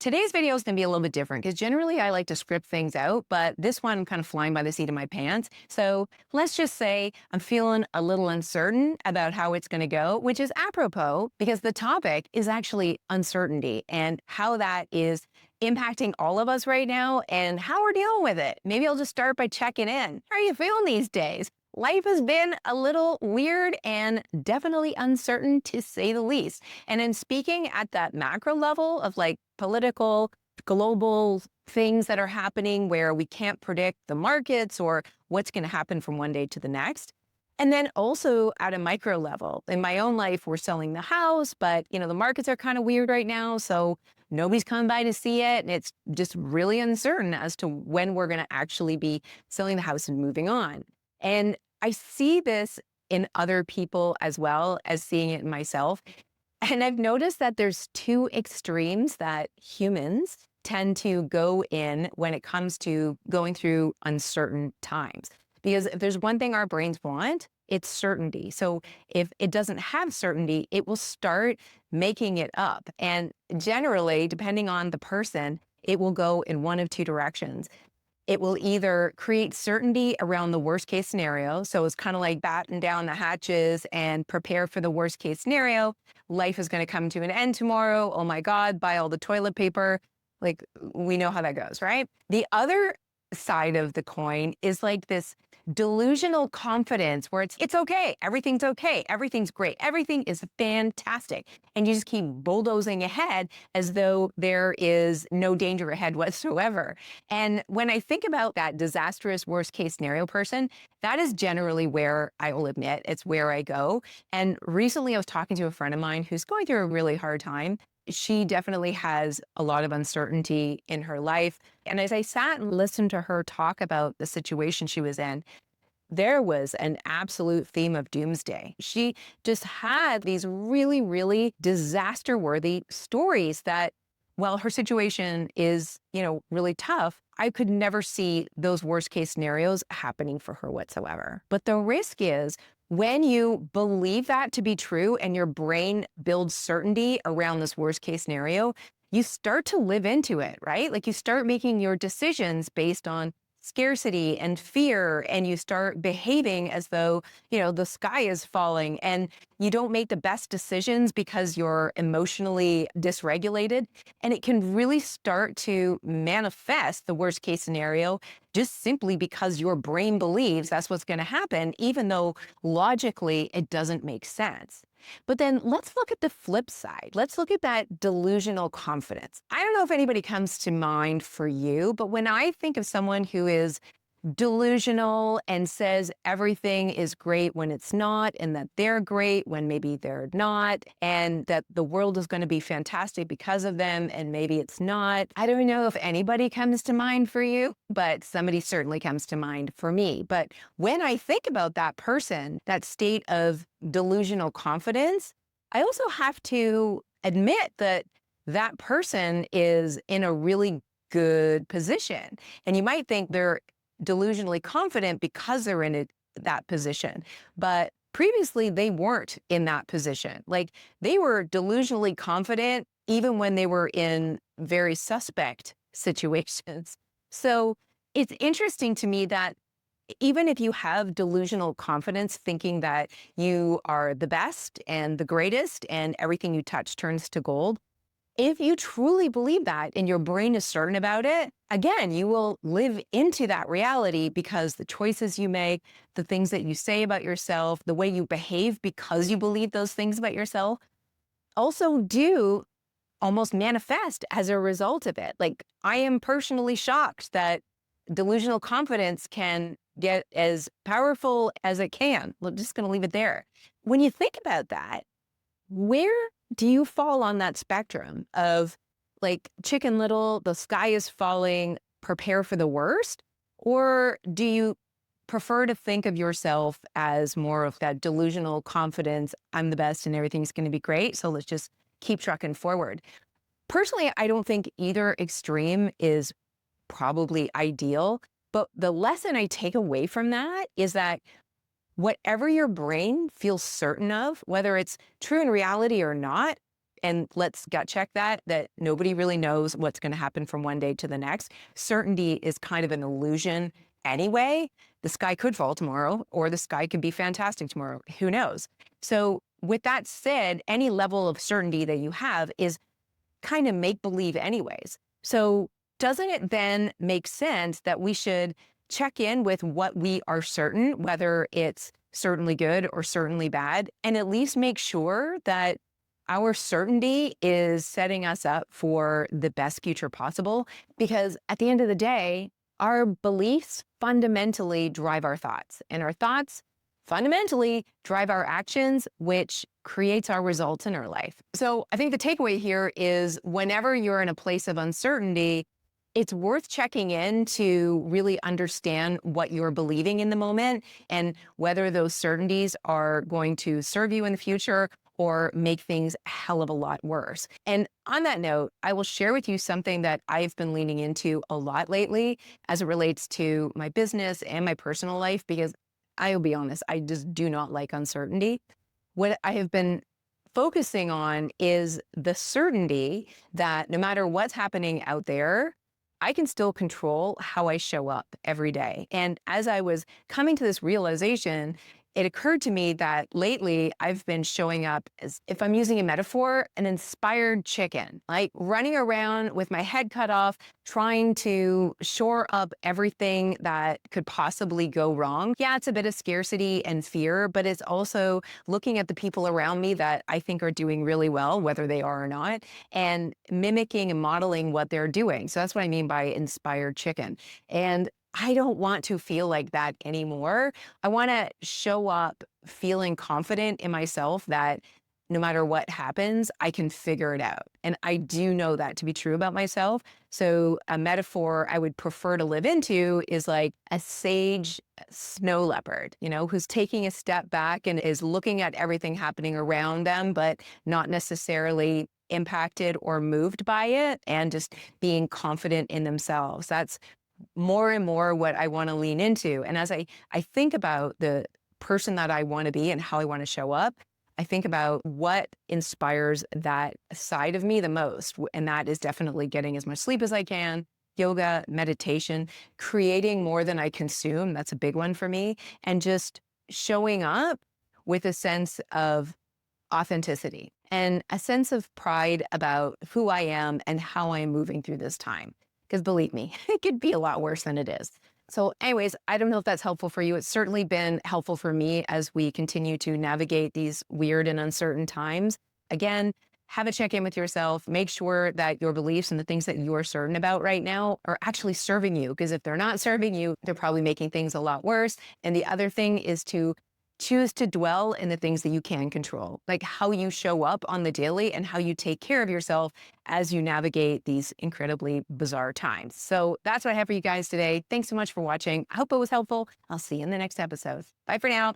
Today's video is going to be a little bit different because generally I like to script things out, but this one I'm kind of flying by the seat of my pants. So let's just say I'm feeling a little uncertain about how it's going to go, which is apropos because the topic is actually uncertainty and how that is impacting all of us right now and how we're dealing with it. Maybe I'll just start by checking in. How are you feeling these days? Life has been a little weird and definitely uncertain to say the least. And in speaking at that macro level of like political, global things that are happening where we can't predict the markets or what's going to happen from one day to the next. And then also at a micro level, in my own life, we're selling the house, but the markets are kind of weird right now. So nobody's coming by to see it. And it's just really uncertain as to when we're going to actually be selling the house and moving on. And I see this in other people as well as seeing it in myself. And I've noticed that there's two extremes that humans tend to go in when it comes to going through uncertain times. Because if there's one thing our brains want, it's certainty. So if it doesn't have certainty, it will start making it up. And generally, depending on the person, it will go in one of two directions. It will either create certainty around the worst case scenario. So it's kind of like batten down the hatches and prepare for the worst case scenario. Life is going to come to an end tomorrow. Oh my God, buy all the toilet paper. Like we know how that goes, right? The other side of the coin is like this delusional confidence where it's okay, everything's great, everything is fantastic. And you just keep bulldozing ahead as though there is no danger ahead whatsoever. And when I think about that disastrous worst case scenario person, that is generally where I will admit it's where I go. And recently I was talking to a friend of mine who's going through a really hard time. She definitely has a lot of uncertainty in her life. And as I sat and listened to her talk about the situation she was in, there was an absolute theme of doomsday. She just had these really, really disaster-worthy stories that, while her situation is, really tough, I could never see those worst-case scenarios happening for her whatsoever. But the risk is when you believe that to be true and your brain builds certainty around this worst-case scenario, you start to live into it, right? Like you start making your decisions based on scarcity and fear, and you start behaving as though, the sky is falling, and you don't make the best decisions because you're emotionally dysregulated. And it can really start to manifest the worst case scenario just simply because your brain believes that's what's going to happen, even though logically it doesn't make sense. But then let's look at the flip side. Let's look at that delusional confidence. I don't know if anybody comes to mind for you, but when I think of someone who is delusional and says everything is great when it's not, and that they're great when maybe they're not, and that the world is going to be fantastic because of them, and maybe it's not. I don't know if anybody comes to mind for you, but somebody certainly comes to mind for me. But when I think about that person, that state of delusional confidence, I also have to admit that that person is in a really good position. And you might think they're delusionally confident because they're in that position. But previously, they weren't in that position. Like they were delusionally confident even when they were in very suspect situations. So it's interesting to me that even if you have delusional confidence, thinking that you are the best and the greatest and everything you touch turns to gold, if you truly believe that and your brain is certain about it, again, you will live into that reality because the choices you make, the things that you say about yourself, the way you behave because you believe those things about yourself also do almost manifest as a result of it. Like I am personally shocked that delusional confidence can get as powerful as it can. I'm just going to leave it there. When you think about that, where do you fall on that spectrum of like Chicken Little, the sky is falling, prepare for the worst? Or do you prefer to think of yourself as more of that delusional confidence, I'm the best and everything's going to be great, so let's just keep trucking forward? Personally, I don't think either extreme is probably ideal, but the lesson I take away from that is that whatever your brain feels certain of, whether it's true in reality or not, And let's gut check that nobody really knows what's going to happen from one day to the next. Certainty is kind of an illusion anyway. The sky could fall tomorrow, or the sky could be fantastic tomorrow. Who knows? So with that said, any level of certainty that you have is kind of make believe anyways. So doesn't it then make sense that we should check in with what we are certain, whether it's certainly good or certainly bad, and at least make sure that our certainty is setting us up for the best future possible? Because at the end of the day, our beliefs fundamentally drive our thoughts, and our thoughts fundamentally drive our actions, which creates our results in our life. So I think the takeaway here is whenever you're in a place of uncertainty, it's worth checking in to really understand what you're believing in the moment and whether those certainties are going to serve you in the future or make things a hell of a lot worse. And on that note, I will share with you something that I've been leaning into a lot lately as it relates to my business and my personal life, because I'll be honest, I just do not like uncertainty. What I have been focusing on is the certainty that no matter what's happening out there, I can still control how I show up every day. And as I was coming to this realization, it occurred to me that lately I've been showing up as, if I'm using a metaphor, an inspired chicken, like running around with my head cut off, trying to shore up everything that could possibly go wrong. Yeah, it's a bit of scarcity and fear, but it's also looking at the people around me that I think are doing really well, whether they are or not, and mimicking and modeling what they're doing. So that's what I mean by inspired chicken. And I don't want to feel like that anymore. I want to show up feeling confident in myself that no matter what happens, I can figure it out. And I do know that to be true about myself. So a metaphor I would prefer to live into is like a sage snow leopard, who's taking a step back and is looking at everything happening around them, but not necessarily impacted or moved by it, and just being confident in themselves. That's more and more what I want to lean into. And as I think about the person that I want to be and how I want to show up, I think about what inspires that side of me the most. And that is definitely getting as much sleep as I can, yoga, meditation, creating more than I consume. That's a big one for me. And just showing up with a sense of authenticity and a sense of pride about who I am and how I am moving through this time. Because believe me, it could be a lot worse than it is. So anyways, I don't know if that's helpful for you. It's certainly been helpful for me as we continue to navigate these weird and uncertain times. Again, have a check-in with yourself. Make sure that your beliefs and the things that you're certain about right now are actually serving you. Because if they're not serving you, they're probably making things a lot worse. And the other thing is to choose to dwell in the things that you can control, like how you show up on the daily and how you take care of yourself as you navigate these incredibly bizarre times. So that's what I have for you guys today. Thanks so much for watching. I hope it was helpful. I'll see you in the next episode. Bye for now.